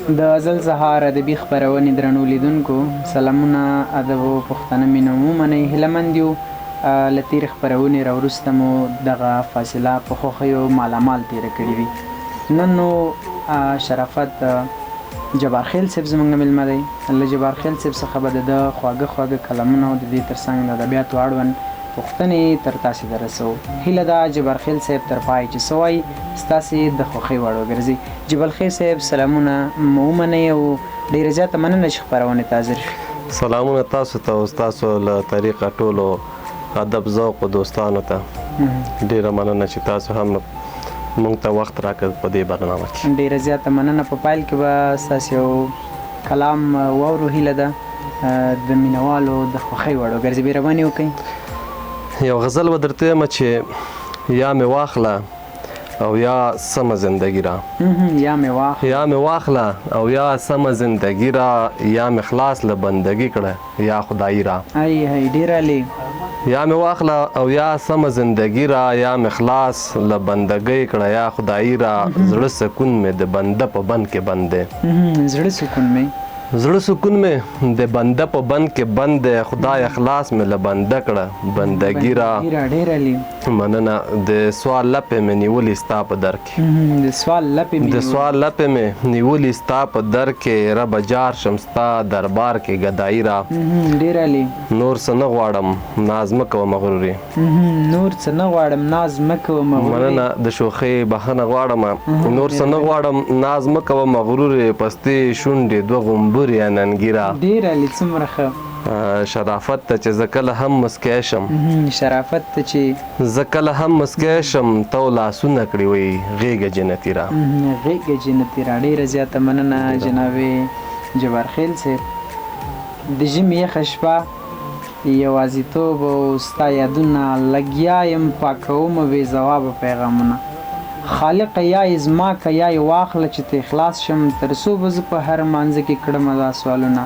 د ازل سهار ادبي خپرونې درنو لیدونکو سلامونه، ادب او پښتنه مینه مو منئ. هیلهمند یو له تېرې خپرونې راوروسته مو دغه فاصله په خوښیو مالامال تېره کړې وي. نن نو شرافت جبارخیل صاحب زموږ مېلمه دی. له جبارخیل صاحب څخه به د ده خواږه کلامونه او د دې تر څنګ د ادبیاتو اړوند پوښتنې تر تاسې ته رسوو. هیله ده جبارخیل صاحب تر پای چې څه وایي ستاسې د خوښۍ وړ وګرځي. جبارخیل صاحب سلامونه مو ومنئ او ډېره زیاته مننه چې خپرونې ته حاضر شوي. سلامونه تاسو ته او ستاسو له طریقه ټولو ادب ذوق او دوستانو ته ډېره مننه چې تاسو هم موږ ته وخت راکړ په دې برنامه کې. ډېره زیاته مننه. په پیل کې به ستاسو یو کلام واورو. هیله ده د مینوالو د خوښۍ وړ وګرځي. مهرباني وکړئ. یو غزل به درته وایم چې یا مې واخله او یا سمه زندگی را، یا مې واخله او یا سمه زندگی را، یا مې خلاص له بندگی کړه یا خدایی را. ډېر عالي. یا مې واخله او یا سمه زندگی را، یا مې خلاص له بندګۍ کړه یا خدایی را. زړه سکون مې د بنده په بند کې بند دی. زړه سکون مې د بنده په بند کې بند دی. خدای خلاص مې له بنده کړه بندګي را. ډېر عالي. مننه. د سوال لپې مې نیولې ستا په در کې، د سوال لپې مې نیولې ستا په در کې. رب جار شم ستا دربار کې ګدایی را. ډېر عالي. نور څه نه غواړم ناز مه کوه مغروري. مننه. د شوخۍ بخښنه غواړم. نور څه نه غواړم ناز مه کوه مغروري. پستې شونډې دوه غومبرې اننګیرا. ډېر عالي. څومره ښه. شرافت ته چې زه کله هم مسکی شم، تو لاسونه کړي وي غېږه جنتي را. ډېره زیاته مننه جناب جبارخیل صاحب. د ژمي یخه شپه یوازیتوب او ستا یادونه لګیا یم پاکومه بې ځوابه پیغامونه. خالق یا زما که یا واخله چې ته اخلاص شم. تر څو به زه په هر مانځه کې کړم دا سوالونه.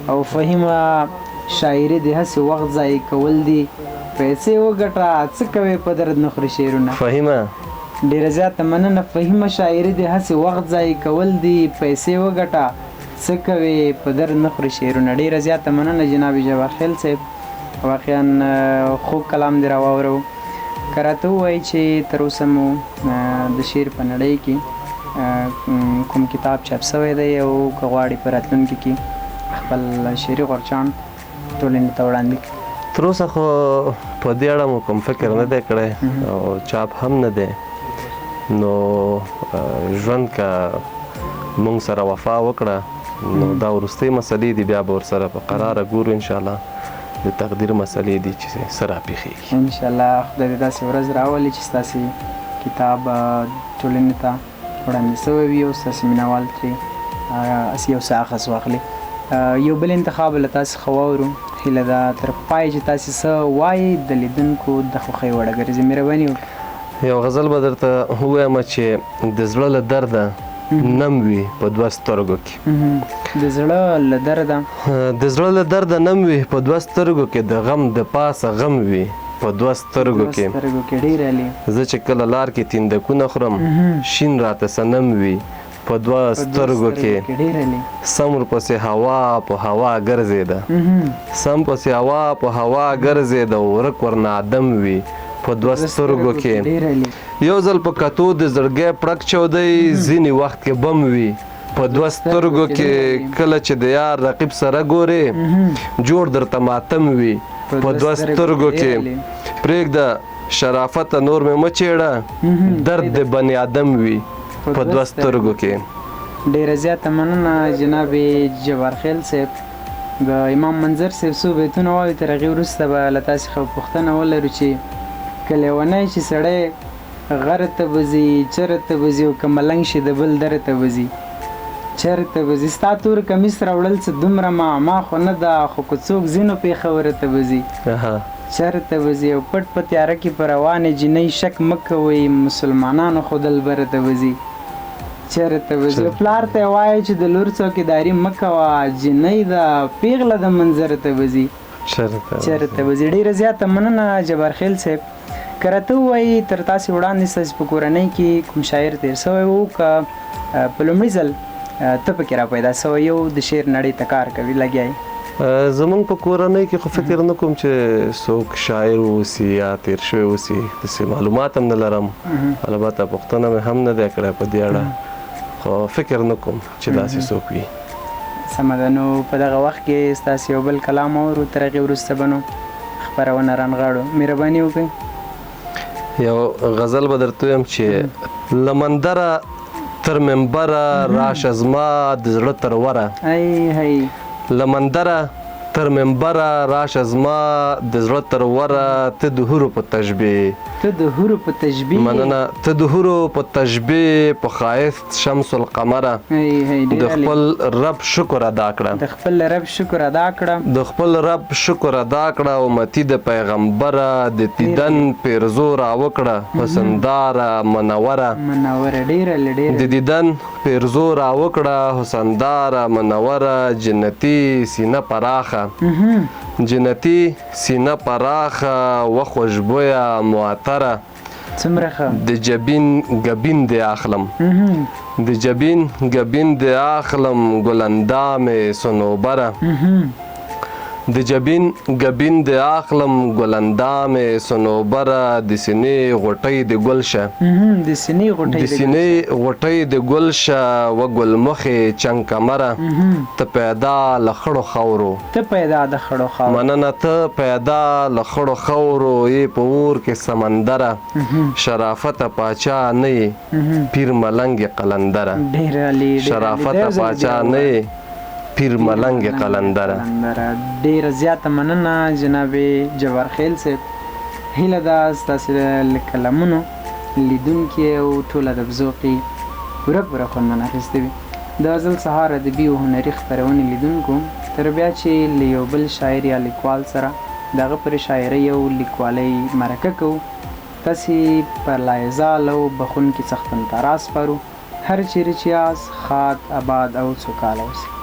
او فهیمه شاعري د هسې وخت ضایع کول دي. پیسې وګټه څه کوې په درد نه خوري شعرونه. فهیمه ډېره زیاته مننه. فهیمه شاعري د هسې وخت ضایع کول دي. پیسې وګټه څه کوې په درد نه خوري شعرونه. ډېره زیاته مننه جناب جبارخیل صاحب. واقعا خوږ کلام دې راواورو. که راته ووایي چې تر اوسه مو د شعر په نړۍ کې کوم کتاب چاپ شوی دی او که غواړي په راتلونکي کې خپل شعري غورچاڼ ټولنې ته وړاندې کړي؟ تر اوسه خو په دې اړه مو کوم فکر نه دی کړی او چاپ هم نه دی. نو ژوند که موږ سره وفا وکړه نو دا وروستۍ مسلې دي، بیا به ورسره په قراره ګورو. انشاءالله د تقدیر مسلې دي چې څه راپېښېږي. انشاءالله خدای دې داسې ورځ راولي چې ستاسې کتاب ټولنې ته وړاندې شوی وي او ستاسې مینوال ترې یو څه اخذ واخلي. یو بل انتخاب له تاسې څخه واورو. هیله ده تر پای چې تاسې څه وایي د لیدونکو د خوښۍ وړ ګرځي. مهرباني وکړئ. یو غزل به درته ووایم چې د زړه له درده نم وي په دوه سترګو کې. د زړه له درده نم وي په دوه سترګو کې. د غم د پاسه غم وي په دوه سترګو کې. ډېر عالي. زه چې کله لار کې تیندکونه خورم شین راته صنم وي په دوه سترګو کې. سم ورپسې هوا په هوا ګرځېده، ورک ورنه عدم وي په دوه سترګو کې. یو ځل په کتو د زړګی پړک چودی ځینې وخت کې بم وي په دوه سترګو کې. کله چې د یار رقیب سره ګورې جوړ درته ماتم وي په دوه سترګو کې. پرېږده شرافت نور مې مه چېړه درد د بني آدم وي په دوه سترګو کې. ډېره زیاته مننه جناب جبارخیل صاحب. د امام منظر صاحب څو بیتونه وایو، تر هغې وروسته به له تاسې څخه پوښتنه ولرو چې که لیونی چې سړی غره ته به ځي چېرته به ځي او که ملنګ شي د بل دره ته به ځي چېرته به ځي. ستا تور کمیس راوړل څه دومره معما خو نه ده، خو که څوک ځي نو پېښوره ته به ځي چېرته به ځي. او پټ په تیاره کې په روانې جینۍ شک مه کوئ مسلمانانو خو دلبره ته به ځي چېرته به ځي. پلار ته یې وایه چې د لور څوکیداري مه کوه جینۍ ده پېغله د منظره ته به ځي چېرته به ځي. ډېره زیاته مننه جبارخیل صاحب. که راته ووایي تر تاسې وړاندې ستاسې په کورنۍ کې کوم شاعر تېر شوی و که په لومړي ځل ته پکې را پیدا سوی یو د شعر نړۍ ته کار کوي لګیا یې؟ زمونږ په کورنۍ کې خو فکر نه کوم چې څوک شاعر اوسي یا تیر شوی اوسي داسې معلومات هم نه لرم البته پوښتنه مې هم نه دی کړی په دې اړه خو فکر نه کوم چې داسې څوک وي. سمه ده. نو په دغه وخت کې ستاسې یو بل کلام اورو تر هغې وروسته به نو خپرونه رانغاړو. مهرباني وکړئ. یو غزل به درته ویم چې له مندره تر منبره راشه زما د زړه تر وره له مندره تر منبره راشه زما د زړه تر وره ته د حورو په تشبیه مننه ته د حورو په تشبیه په ښایست شمس القمره د خپل رب شکر ادا کړه د خپل رب شکر ادا کړه امتي د پیغمبره د دیدن پیرزو راوکړه حسنداره منوره د دیدن پیرزو راوکړه حسنداره منوره جنتي سینه پراخه جنتی سینه پراخه و خوشبویه معطره د جبین گبین دی اخلم د جبین گبین دی اخلم گلندام سنوبره د جبین گبین د اخلم ګلندام سنوبره د سینې غوټۍ د ګلشه د سینې غوټۍ د ګلشه و ګلمخې چنګ کمره ته پیدا له خړو خاورو مننه ته پیدا له خړو خاورو یې په اور کې سمندره شرافت پاچا نه یې پیر ملنګ قلندره شرافت پاچا نه یې پیر ملنګ قلندره. ډیره زیاته مننه جناب جوهر خیل صاحب. هیله ده ستاسې له کلامونو لیدونکي او ټول ادبزوقي پوره خوندمن اخیستې وي. د غزل سهار ادبي او هنري خپرونې لیدونکو تر بیا چې له یو بل شاعر یا لیکوال سره د هغه پر شاعرۍ او لیکوالۍ مرکه کوو تاسې په لایزال او بخونکي څښتن ته راسپارو. هر چیرې چې یاست ښاد آباد او سوکاله اوسئ.